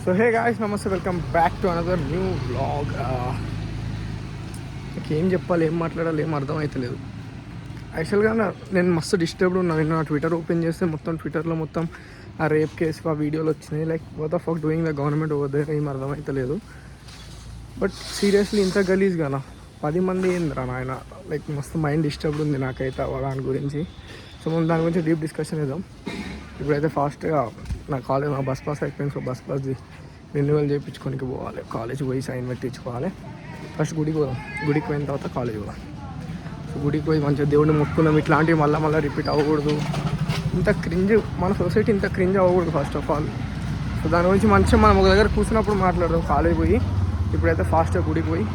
So hey guys, నమస్తే, welcome back to another new vlog. ఏం చెప్పాలి, ఏం మాట్లాడాలి, ఏం అర్థమవుతలేదు. యాక్చువల్గా నేను మస్తు డిస్టర్బ్డ్ ఉన్నాను. నేను నా ట్విట్టర్ ఓపెన్ చేస్తే మొత్తం ట్విట్టర్లో మొత్తం ఆ రేప్ కేసు ఆ వీడియోలు వచ్చినాయి. Like what the fuck doing the government over there, ఏం అర్థమవుతలేదు. బట్ సీరియస్లీ ఇంత గలీజ్గానా 10 మంది ఏందిరా నాయన. లైక్ మస్తు మైండ్ డిస్టర్బ్డ్ ఉంది నాకైతే దాని గురించి. సో మనం దాని గురించి డీప్ డిస్కషన్ ఇద్దాం. ఇప్పుడైతే ఫాస్ట్గా నా బస్ పాస్ అయిపోయింది. సో బస్ పాస్ రెన్యువల్ చేయించుకోనికి పోవాలి. కాలేజ్ పోయి సైన్ పెట్టించుకోవాలి. ఫస్ట్ గుడికి పోదాం. గుడికి పోయిన తర్వాత కాలేజ్ పోదాం. సో గుడికి పోయి మంచిగా దేవుడిని మొక్కుకుందాం. ఇట్లాంటివి మళ్ళీ రిపీట్ అవ్వకూడదు. ఇంత క్రింజ్, మన సొసైటీ ఇంత క్రింజ్ అవ్వకూడదు ఫస్ట్ ఆఫ్ ఆల్. సో దాని గురించి మంచిగా మనం ఒక దగ్గర కూర్చున్నప్పుడు మాట్లాడదాం. కాలేజ్ పోయి ఇప్పుడైతే ఫాస్ట్గా గుడికి పోయి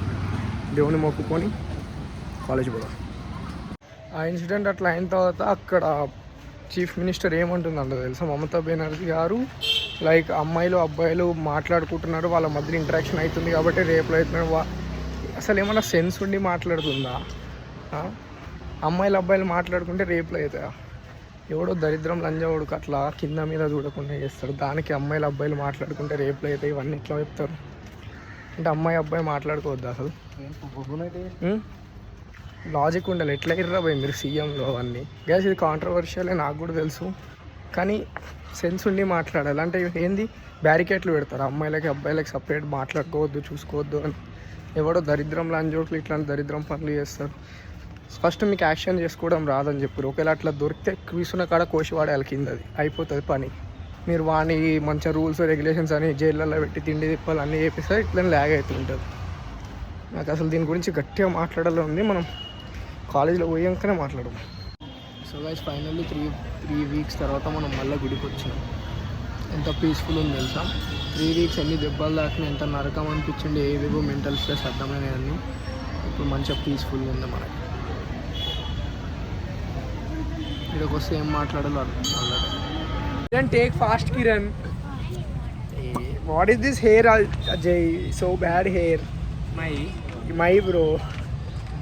దేవుని మొక్కుకొని కాలేజ్ పోదాం. ఆ ఇన్సిడెంట్ అట్లా అయిన తర్వాత అక్కడ చీఫ్ మినిస్టర్ ఏమంటుందంట తెలుసా, మమతా బెనర్జీ గారు, లైక్ అమ్మాయిలు అబ్బాయిలు మాట్లాడుకుంటున్నారు, వాళ్ళ మధ్యలో ఇంటరాక్షన్ అవుతుంది కాబట్టి రేపులు అవుతున్నారు. అసలు ఏమన్నా సెన్స్ ఉండి మాట్లాడుతుందా? అమ్మాయిలు అబ్బాయిలు మాట్లాడుకుంటే రేపులు అవుతాయా? ఎవడో దరిద్రం లంజవాడుకు అట్లా కింద మీద చూడకుండా చేస్తాడు. దానికి అమ్మాయిలు అబ్బాయిలు మాట్లాడుకుంటే రేపులు అవుతాయి. ఇవన్నీ ఎట్లా చెప్తారు? అంటే అమ్మాయి అబ్బాయి మాట్లాడుకోవద్దు అసలు. లాజిక్ ఉండాలి. ఎట్లా ఇర్రబోయి మీరు సీఎంలో అవన్నీ. గ్యాస్ ఇది కాంట్రవర్షియలే, నాకు కూడా తెలుసు. కానీ సెన్స్ ఉండి మాట్లాడాలి. అంటే ఏంది, బ్యారికేట్లు పెడతారు అమ్మాయిలకి అబ్బాయిలకి సపరేట్ మాట్లాడుకోవద్దు, చూసుకోవద్దు అని. ఎవడో దరిద్రం లాంజోట్లు ఇట్లాంటి దరిద్రం పనులు చేస్తారు. ఫస్ట్ మీకు యాక్షన్ చేసుకోవడం రాదని చెప్పారు. ఒకవేళ అట్లా దొరికితే కూర్చున్న కాడ కోసి వాడేయాలి కింద, అది అయిపోతుంది పని. మీరు వాని మంచిగా రూల్స్ రెగ్యులేషన్స్ అని జైళ్ళల్లో పెట్టి తిండి తిప్పాలి అన్నీ చేపిస్తే ఇట్లా ల్యాగ్ అవుతుంటుంది. నాకు అసలు దీని గురించి గట్టిగా మాట్లాడాలని ఉంది. మనం కాలేజీలో పోయాకనే మాట్లాడము. So guys, finally three weeks తర్వాత మనం మళ్ళీ గుడికి వచ్చినాం. ఎంత పీస్ఫుల్ ఉంది తెలుసా. 3 వీక్స్ ఎన్ని దెబ్బలు దాకినా, ఎంత నరకం అనిపించింది, ఏవేవో మెంటల్ స్ట్రెస్ అర్థమైనవన్నీ. ఇప్పుడు మంచిగా పీస్ఫుల్గా ఉంది మనకి. ఇక్కడికి వస్తే ఏం మాట్లాడాలో అర్థం. Take fast Kiran. What is this hair Ajay? So bad hair. My bro.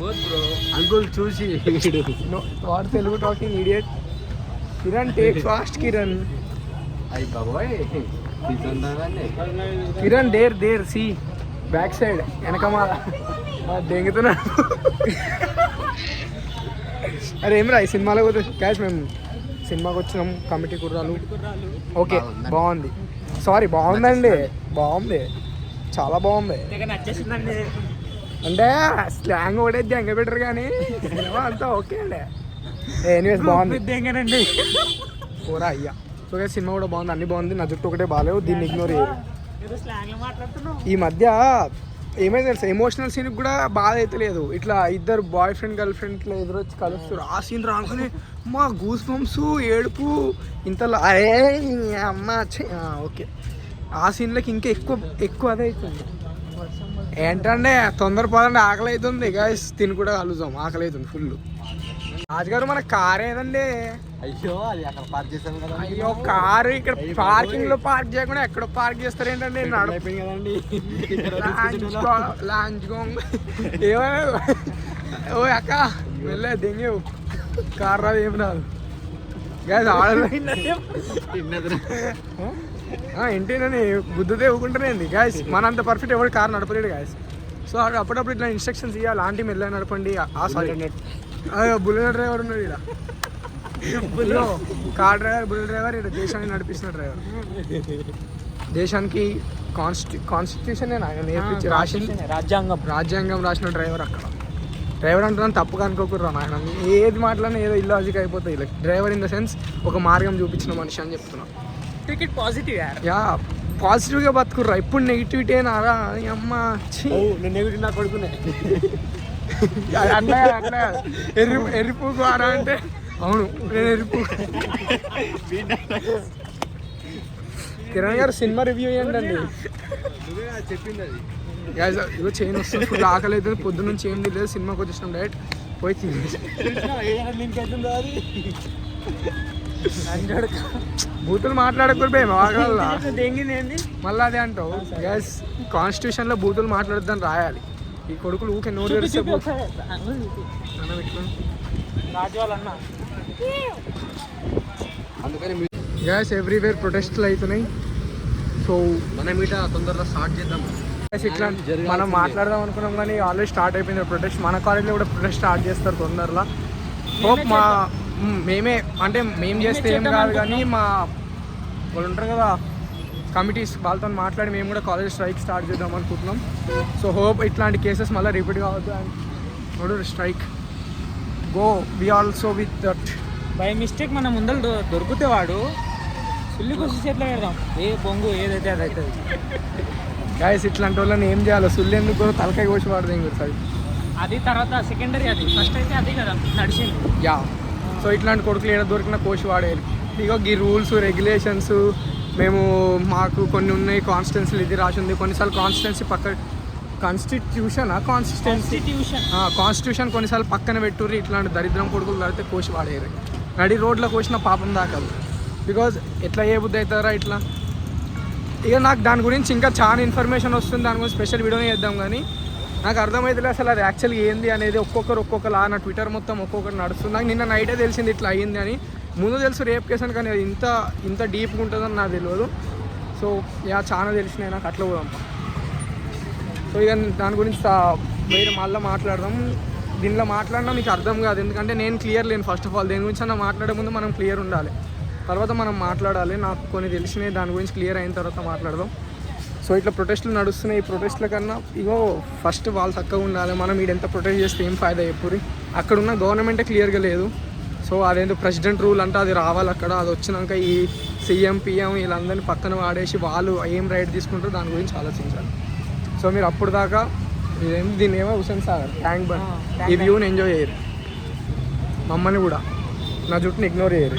Both bro. Uncle చూసి no what Telugu talking idiot. Kiran take fast Kiran. అయ్యి బాబోయ్, Kiran there see back side వెనకమా దెంగుతున్నాడు. అరే ఏం రా, ఈ సినిమాలో పోతే క్యాష్. మేము సినిమాకి వచ్చినాం, కమిటీ కుర్రాలు. ఓకే, బాగుంది. సారీ, బాగుందండి, బాగుంది, చాలా బాగుంది. అంటే స్లాంగ్ ఒకటే జంగ బెటర్ కానీ సినిమా అంతా ఓకే అండి. ఎనీవేస్ బాగుంది. పోరా అయ్యా. సో సినిమా కూడా బాగుంది, అన్ని బాగుంది. నా జుట్టు ఒకటే బాగాలేవు, దీన్ని ఇగ్నోర్ చేయరు. ఈ మధ్య ఏమైతే తెలుసా, ఎమోషనల్ సీన్కి కూడా బాధ అయితే లేదు. ఇట్లా ఇద్దరు బాయ్ ఫ్రెండ్ గర్ల్ ఫ్రెండ్ ఇట్లా ఎదురొచ్చి కలుస్తారు. ఆ సీన్ రాగానే మా గూస్ బంప్స్, ఏడుపు ఇంతలో అరే అమ్మ. ఓకే, ఆ సీన్లకి ఇంకా ఎక్కువ అదే అవుతుంది. ఏంటంటే తొందరపడండి, ఆకలి అవుతుంది గాయస్. తిని కూడా కలుద్దాం, ఆకలి అవుతుంది ఫుల్. రాజుగారు మన కార్ ఏదండి? అయ్యో, అది అక్కడ పార్క్ చేశాను కదా. అయ్యో, కారు ఇక్కడ పార్కింగ్ లో పార్క్ చేయకుండా ఎక్కడ పార్క్ చేస్తారు ఏంటండి? కదండి ఓ అక్క వెళ్ళే దింగేవు, కార్ రాదు ఏం రాదు. గ్యాస్ ఏంటేనని గుద్దుతే ఇవ్వకుంటేనేంది గ్యాస్. మనంత పర్ఫెక్ట్ ఎవరు కార్ నడపలేడు గ్యాస్. సో అప్పుడప్పుడు ఇట్లా ఇన్స్ట్రక్షన్స్ ఇవ్వాలి. లాంటి మెల్ల నడపండి. సారీ, బుల్లెట్ డ్రైవర్ ఉన్నాడు ఇక్కడ. కార్ డ్రైవర్, బుల్లెట్ డ్రైవర్, ఇక్కడ దేశాన్ని నడిపిస్తున్న డ్రైవర్. దేశానికి కాన్స్టిట్యూషన్ నేర్పించి రాజ్యాంగం రాసిన డ్రైవర్ అక్కడ. డ్రైవర్ అంటున్నాను తప్పుగా అనుకోకూడదు నాయన. ఏది మాట్లాడినా ఏదో ఇల్లాజిక్ అయిపోతుంది. ఇలా డ్రైవర్ ఇన్ ద సెన్స్ ఒక మార్గం చూపించిన మనిషి అని చెప్తున్నాను. టికెట్ పాజిటివ్ యా, పాజిటివ్గా బతుకుర్రా. ఇప్పుడు నెగిటివిటీ అయినారా అమ్మ. నెగిటివ్ నా కొడుకునే అట్లా ఎర్రిపు ద్వారా అంటే అవును, నేను ఎరుపు. కిరణ్ గారు సినిమా రివ్యూ ఏంటండి? చెప్పింది అది. ఇగో చైన్ వస్తుంది, ఫుల్ ఆకలి అవుతుంది. పొద్దున్న నుంచి ఏం లేదు, సినిమాకి వచ్చేసినాం డైరెక్ట్ పోయి తినేసి. బూతులు మాట్లాడకూడదు మళ్ళీ అదే అంటావు. గ్యాస్ కాన్స్టిట్యూషన్లో బూతులు మాట్లాడద్దని రాయాలి. ఈ కొడుకులు ఊకే నోరు తెరిస్తే అందుకని గ్యాస్ ఎవ్రీవేర్ ప్రొటెస్ట్లు అవుతున్నాయి. సో మనం ఇట తొందరలో స్టార్ట్ చేద్దాం. ఇట్లా మనం మాట్లాడదాం అనుకున్నాం కానీ ఆల్రెడీ స్టార్ట్ అయిపోయింది ప్రొటెస్ట్. మన కాలేజ్లో కూడా ప్రొటెస్ట్ స్టార్ట్ చేస్తారు తొందరలో. హోప్ మేమే అంటే మేము చేస్తే ఏం కాదు కానీ మా వాళ్ళు ఉంటారు కదా కమిటీస్, వాళ్ళతో మాట్లాడి మేము కూడా కాలేజ్ స్ట్రైక్ స్టార్ట్ చేద్దాం అనుకుంటున్నాం. సో హోప్ ఇట్లాంటి కేసెస్ మళ్ళీ రిపీట్ కావద్దు. And strike go we also with that. By mistake మన ముందర దొరికితే వాడు సుల్లి కొసి చేతిలో పెడదాం, ఏ బొంగు ఏదైతే అది అవుతుంది. గాయస్ ఇట్లాంటి వాళ్ళని ఏం చేయాలో సుల్లి ఎందుకు తలకాయ కోసి వాడదు ఏం సార్. అది తర్వాత సెకండరీ, అది ఫస్ట్ అయితే అది కదా నడిచింది. యా సో ఇట్లాంటి కొడుకులు ఏదో దొరికినా కోసి వాడేది. ఇగో ఈ రూల్స్ రెగ్యులేషన్స్ మేము మాకు కొన్ని ఉన్నాయి, కాన్స్టిట్యున్సీలు ఇది రాసి ఉంది. కొన్నిసార్లు కాన్స్టిట్యున్సీ పక్క కాన్స్టిట్యూషన్ కొన్నిసార్లు పక్కన పెట్టుర్రి. ఇట్లాంటి దరిద్రం కొడుకులు కడితే కోసి వాడేరు. నడి రోడ్లో కోసిన పాపం దాకదు. బికాజ్ ఎట్లా ఏ బుద్ధి అవుతారా ఇట్లా. ఇక నాకు దాని గురించి ఇంకా చాలా ఇన్ఫర్మేషన్ వస్తుంది, దాని గురించి స్పెషల్ వీడియోనే చేద్దాం. కానీ నాకు అర్థమవుతుంది అసలు అది యాక్చువల్గా ఏంది అనేది. ఒక్కొక్కలా నా ట్విట్టర్ మొత్తం ఒక్కొక్కరు నడుస్తుంది. నాకు నిన్న నైటే తెలిసింది ఇట్లా అయ్యింది అని. ముందు తెలుసు రేప్ కేసు అని, కానీ అది ఇంత డీప్గా ఉంటుందని నాకు తెలియదు. సో యా చాలా తెలిసినాయి నాకు. అట్లా కూడా సో ఇక దాని గురించి వేరే మళ్ళీ మాట్లాడదాం. దీనిలో మాట్లాడినా మీకు అర్థం కాదు, ఎందుకంటే నేను క్లియర్ లేను. ఫస్ట్ ఆఫ్ ఆల్ దేని గురించి అన్న మాట్లాడే ముందు మనం క్లియర్ ఉండాలి, తర్వాత మనం మాట్లాడాలి. నాకు కొన్ని తెలిసినాయి, దాని గురించి క్లియర్ అయిన తర్వాత మాట్లాడదాం. సో ఇట్లా ప్రొటెస్టులు నడుస్తున్నాయి. ఈ ప్రొటెస్ట్ల కన్నా ఇగో ఫస్ట్ వాళ్ళు చక్కగా ఉండాలి. మనం వీడు ఎంత ప్రొటెస్ట్ చేస్తే ఏం ఫాయిదా చెప్పురి. అక్కడున్న గవర్నమెంటే క్లియర్గా లేదు. సో అదేంటో ప్రెసిడెంట్ రూల్ అంటే అది రావాలి అక్కడ. అది వచ్చినాక ఈ సీఎం పిఎం వీళ్ళందరినీ పక్కన వాడేసి వాళ్ళు ఏం రైట్ తీసుకుంటారో దాని గురించి ఆలోచించాలి. సో మీరు అప్పుడు దాకా దీన్ని ఏమో హుసేన్ సాగర్ ట్యాంక్ బండ్ ఈ వ్యూని ఎంజాయ్ చేయరు. మమ్మల్ని కూడా నా జుట్టుని ఇగ్నోర్ చేయరు.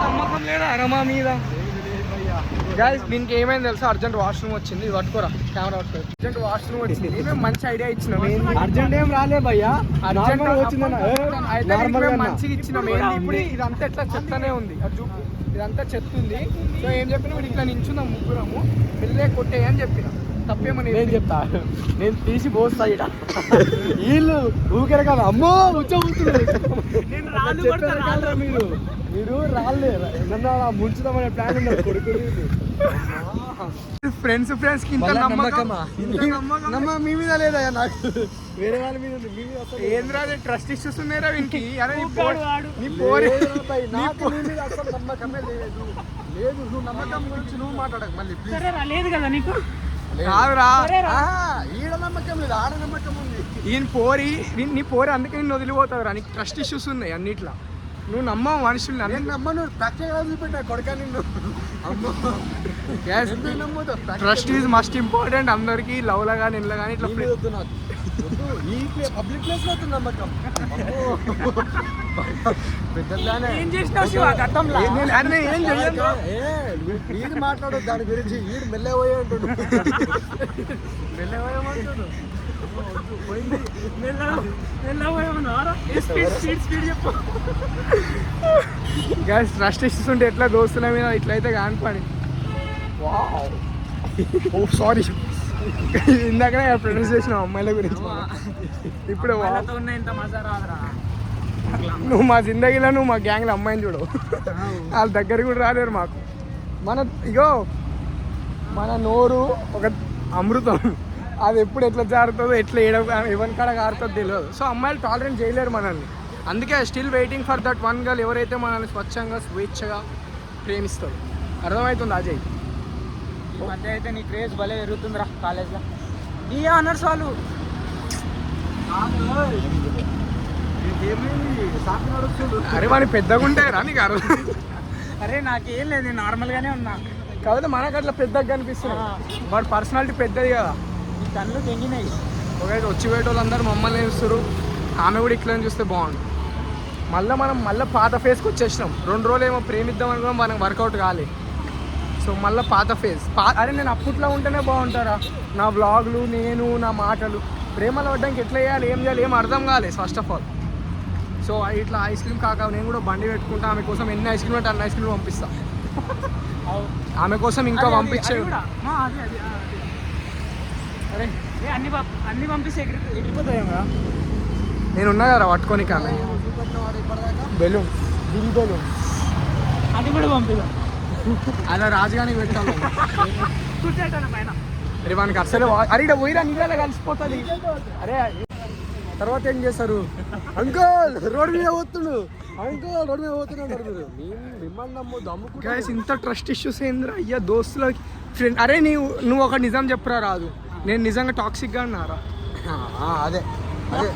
నమ్మకం లేదా అరమా మీద. గైస్ దీనికి ఏమైంది తెలుసా, అర్జెంట్ వాష్రూమ్ వచ్చింది. ఇది పట్టుకోరా, కెమెరా పట్టుకో. అర్జెంట్ వాష్రూమ్ వచ్చింది. మేము మంచి ఐడియా ఇచ్చినాం. అర్జెంట్ ఏం రాలే భయ్యా, అర్జెంట్ వచ్చిందన్న మంచిగా ఇచ్చినాం. ఇప్పుడు ఇదంతా ఎట్లా చెత్తనే ఉంది, అది చూపు ఇదంతా చెత్త ఉంది. సో ఏం చెప్పినా మీరు ఇట్లా నించున్నాం ముగ్గురము, వెళ్ళే కొట్టే అని చెప్పిన. తప్పేమని నేను చెప్తా, నేను తీసి పోస్తా ఇట. వీళ్ళు ఊరికే కాదు, అమ్మో మీరు రాలే నన్ను ముంచుదామనే ప్లాన్ ఉన్నారు కొడుకు. ఫ్రెండ్స్ కి ఇంత నమ్మకమా మీ మీద లేదా నాకు, వేరే వాళ్ళ మీద ఉంది. మీ మీద ఏంద్రా ట్రస్ట్ ఇష్యూస్ ఉన్నారా వీనికి? అసలు నమ్మకమే లేదు. నువ్వు నమ్మకం గురించి నువ్వు మాట్లాడక మళ్ళీ లేదు కదా నీకు. కాదురా, ఈడ నమ్మకం లేదు, ఆడ నమ్మకం ఉంది. ఈయన నీ పోరి అందుకే నిన్ను వదిలిపోతావురా. నీకు ట్రస్ట్ ఇష్యూస్ ఉన్నాయి అన్నిట్లో. నువ్వు నమ్మవు మనుషుల్ని. నమ్మను ప్రత్యేకంగా చూపెట్టా కొడుక నిన్ను. ట్రస్ట్ ఈజ్ మస్ట్ ఇంపార్టెంట్ అందరికి. లవ్లో కానీ ఇంట్లో కానీ ఇట్లా పబ్లిక్ ప్లేస్ లో నమ్మకం. వీడు మాట్లాడదు దాని గురించి. వీడు మెల్లపోయే అంటాడు. మెల్లపోయామంటాడు. గ్యాస్ ట్రస్ట్ ఇష్యూస్ ఉంటే ఎట్లా దోస్తుల మీద ఇట్లయితే కాని పని. ఓ సారీ, ఇందాకనే ప్రొడ్యూస్ చేసిన అమ్మాయిల గురించి. ఇప్పుడు నువ్వు మా జిందగీలో నువ్వు మా గ్యాంగ్లో అమ్మాయిని చూడవు. వాళ్ళ దగ్గర కూడా రాలేరు మాకు. మన నోరు ఒక అమృతం. అది ఎప్పుడు ఎట్లా జారుతుందో ఎట్లా ఎవరి కాడ ఆరుతుందో తెలియదు. సో అమ్మాయిలు టాలరెంట్ చేయలేరు మనల్ని. అందుకే still waiting for that one girl ఎవరైతే మనల్ని స్వచ్ఛంగా స్వేచ్ఛగా ప్రేమిస్తారు. అర్థమవుతుంది అజయ్? ఈ మధ్య అయితే నీ క్రేజ్ భలే పెరుగుతుందిరా కాలేజ్లో. ఈ ఆనర్స్ వాళ్ళు అరే వాడిని పెద్దగా ఉంటాయి రా నీకు. అరే నాకేం లేదు, నేను నార్మల్గానే ఉన్నా. కాకపోతే మనకు అట్లా పెద్దగా కనిపిస్తుంది. వాడు పర్సనాలిటీ పెద్దది కదా. ఈ కళ్ళు తెంగినాయి. ఒకవేళ వచ్చి వాళ్ళందరూ మమ్మల్ని చూస్తారు, ఆమె కూడా ఇట్లా చూస్తే బాగుండు. మళ్ళీ పాత ఫేస్కి వచ్చేసినాం. 2 రోజులు ఏమో ప్రేమిద్దాం అనుకున్నాం, మనకు వర్కౌట్ కాలే. సో మళ్ళీ పాత ఫేస్. అరే నేను అప్పట్లో ఉంటేనే బాగుంటారా. నా వ్లాగులు, నేను నా మాటలు. ప్రేమలో పడ్డానికి ఎట్లా చేయాలి, ఏం చేయాలి, ఏం అర్థం కాలేదు ఫస్ట్ ఆఫ్ ఆల్. సో ఇట్లా ఐస్ క్రీమ్ కాక నేను కూడా బండి పెట్టుకుంటా. ఆమె కోసం ఎన్ని ఐస్ క్రీమ్ అంటే అన్ని ఐస్ క్రీమ్ పంపిస్తా. ఆమె కోసం ఇంకా పంపించే. అరే అన్ని పంపిస్తే ఎగిరిపోతాయేమో. నేను ఉన్నా కదా పట్టుకోనికి. ఆమె బెలూన్, దిల్ బెలూన్ అది కూడా పంపిదా. అలా రాజుగానికి పెట్టాలి కూర్చోటం పైన. అరే వానికి అసలు అరే ఇక్కడ పోయిరా నీళ్ళ కలిసిపోతుంది. అరే తర్వాత ఏం చేస్తారు? అంకుల్ రోడ్ మీద పోతుండు, అంకుల్ రోడ్ మీద పోతున్నాడు మీరు. మిమ్మల్ని నమ్ము దమ్ము గైస్, ఇంత ట్రస్ట్ ఇష్యూస్ ఏందిరా అయ్యా దోస్తులకి ఫ్రెండ్. అరే నువ్వు ఒక నిజం చెప్పురా రాదు, నేను నిజంగా టాక్సిక్గా అన్నారా? అదే అదే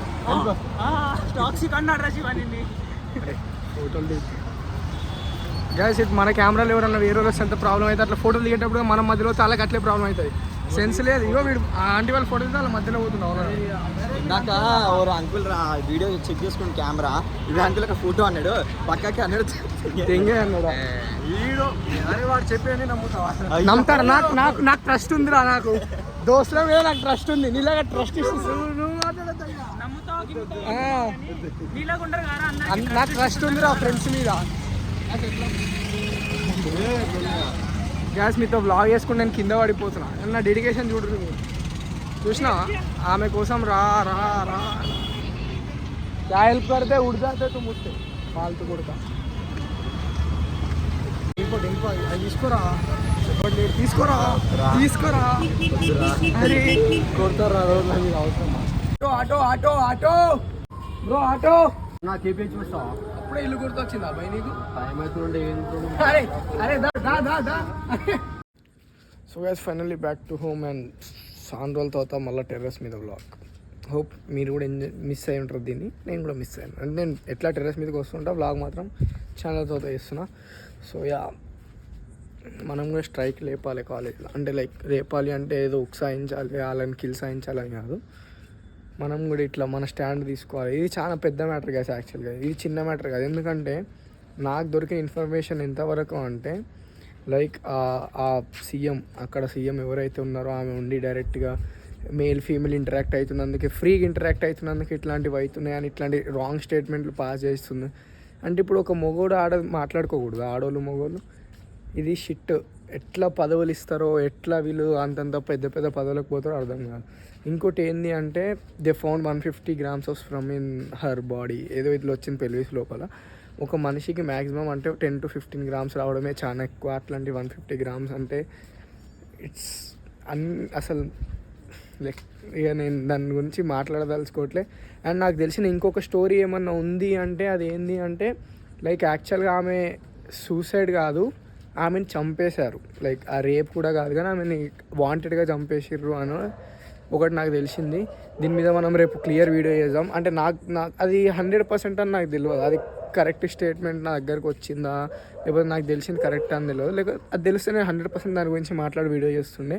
టాక్సిక్ అన్నాడు రా శివాని. ఫోటోలు గైస్ ఇది మన కెమెరాలు ఎవరన్నా వేరే రోజు ఎంత ప్రాబ్లం అయితే అట్లా ఫోటోలు దిగేటప్పుడు మనం మధ్యలో చాలా అట్లే ప్రాబ్లం అవుతుంది. సెన్స్ లేదు. ఇగో వీడు ఆంటీ వాళ్ళ ఫోటో వాళ్ళ మధ్యలో పోతున్నావు. ఇందాక ఓ అంకుల్ వీడియో చెక్ చేసుకుని కెమెరా ఇది అంకుల్ ఒక ఫోటో అన్నాడు, పక్కకి అన్నాడు తెంగే అన్నాడు. వీడియో అరే వాడు చెప్పేది నమ్ముతావా? నమ్ముతారు. నాకు ట్రస్ట్ ఉందిరా, నాకు దోస్తుల మీద నాకు ట్రస్ట్ ఉంది. నీలాగా ట్రస్ట్ ఇష్యూస్ నాకు ట్రస్ట్ ఉందిరా ఫ్రెండ్స్ మీద. గ్యాస్ మీతో బ్లాగ్ వేసుకుని నేను కింద పడిపోతున్నా. నా డెడికేషన్ చూడరు మీరు. చూసినా ఆమె కోసం రా రా రా क्या हेल्प करते उड़ जाते तुम उससे फालतू कुड़ता. తీసుకోరా తీసుకోరా తీసుకోరా. అరే కొడతారా రోజు మీరు అవసరం. Auto auto auto bro auto. నా కేపీ చూస్తావా? అప్పుడే ఇల్లు గుర్తొచ్చిందా అబ్బాయి నీకు? టైం అవుతుండే అరే అరే దా దా దా దా. So guys finally back to home and చాలా రోజుల తర్వాత మళ్ళీ టెర్రస్ మీద వ్లాగ్. హోప్ మీరు కూడా మిస్ అయి ఉంటారు దీన్ని. నేను కూడా మిస్ అయ్యాను. అంటే నేను ఎట్లా టెర్రస్ మీదకి వస్తుంటా వ్లాగ్ మాత్రం ఛానల్ తర్వాత చేస్తున్నా. సో యా మనం కూడా స్ట్రైక్ లేపాలి కాలేజ్లో. అంటే లైక్ రేపాలి అంటే ఏదో ఉక్సాయించాలి వాళ్ళని కిల్ సాయించాలని కాదు, మనం కూడా ఇట్లా మన స్టాండ్ తీసుకోవాలి. ఇది చాలా పెద్ద మ్యాటర్ కాదు యాక్చువల్గా, ఇది చిన్న మ్యాటర్ కాదు. ఎందుకంటే నాకు దొరికిన ఇన్ఫర్మేషన్ ఎంతవరకు అంటే లైక్ ఆ సీఎం అక్కడ సీఎం ఎవరైతే ఉన్నారో ఆమె ఉండి డైరెక్ట్గా మేల్ ఫీమేల్ ఇంటరాక్ట్ అవుతున్నందుకే ఫ్రీగా ఇంటరాక్ట్ అవుతున్నందుకు ఇట్లాంటివి అవుతున్నాయి అని ఇట్లాంటి రాంగ్ స్టేట్మెంట్లు పాస్ చేస్తుంది. అంటే ఇప్పుడు ఒక మొగోడు మాట్లాడుకోకూడదు, ఆడోళ్ళు మొగోళ్ళు. ఇది షిట్. ఎట్లా పదవులు ఇస్తారో, ఎట్లా వీళ్ళు అంతంత పెద్ద పెద్ద పదవులకు పోతారో అర్థం కాదు. ఇంకోటి ఏంది అంటే they found 150 grams of sperm in her body. ఏదో ఇట్లా వచ్చింది పెల్విస్ లోపల. ఒక మనిషికి మ్యాక్సిమం అంటే 10 to 15 grams రావడమే చాలా ఎక్కువ. అట్లాంటి 150 grams అంటే ఇట్స్ అసలు లైక్ ఇక నేను దాని గురించి మాట్లాడదలుచుకోవట్లే. అండ్ నాకు తెలిసిన ఇంకొక స్టోరీ ఏమన్నా ఉంది అంటే అది ఏంది అంటే లైక్ యాక్చువల్గా ఆమె సూసైడ్ కాదు, ఆమెను చంపేశారు. లైక్ ఆ రేప్ కూడా కాదు కానీ ఆమెని వాంటెడ్గా చంపేసిర్రు అని ఒకటి నాకు తెలిసింది. దీని మీద మనం రేపు క్లియర్ వీడియో చేద్దాం. అంటే నాకు అది 100% అని నాకు తెలియదు, అది కరెక్ట్ స్టేట్మెంట్ నా దగ్గరకు వచ్చిందా లేకపోతే నాకు తెలిసింది కరెక్ట్ అని తెలియదు. లేకపోతే అది తెలిస్తే నేను 100% దాని గురించి మాట్లాడి వీడియో చేస్తుండే.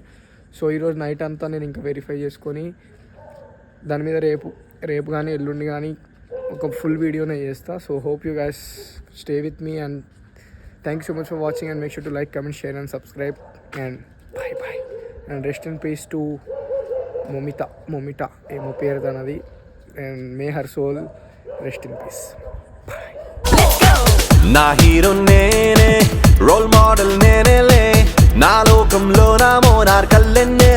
సో ఈరోజు నైట్ అంతా నేను ఇంకా వెరిఫై చేసుకొని దాని మీద రేపు కానీ ఎల్లుండి కానీ ఒక ఫుల్ వీడియోనే చేస్తా. So hope you guys stay with me and thank you so much for watching and make sure to like, comment, share and subscribe and bye bye. And rest in peace to Momita ఏమో పేరు తనది. And may her soul rest in peace. నా hero నేనే, role model నేనేలే, నా లోకంలో నా మోనార్ కల్లెన్నే.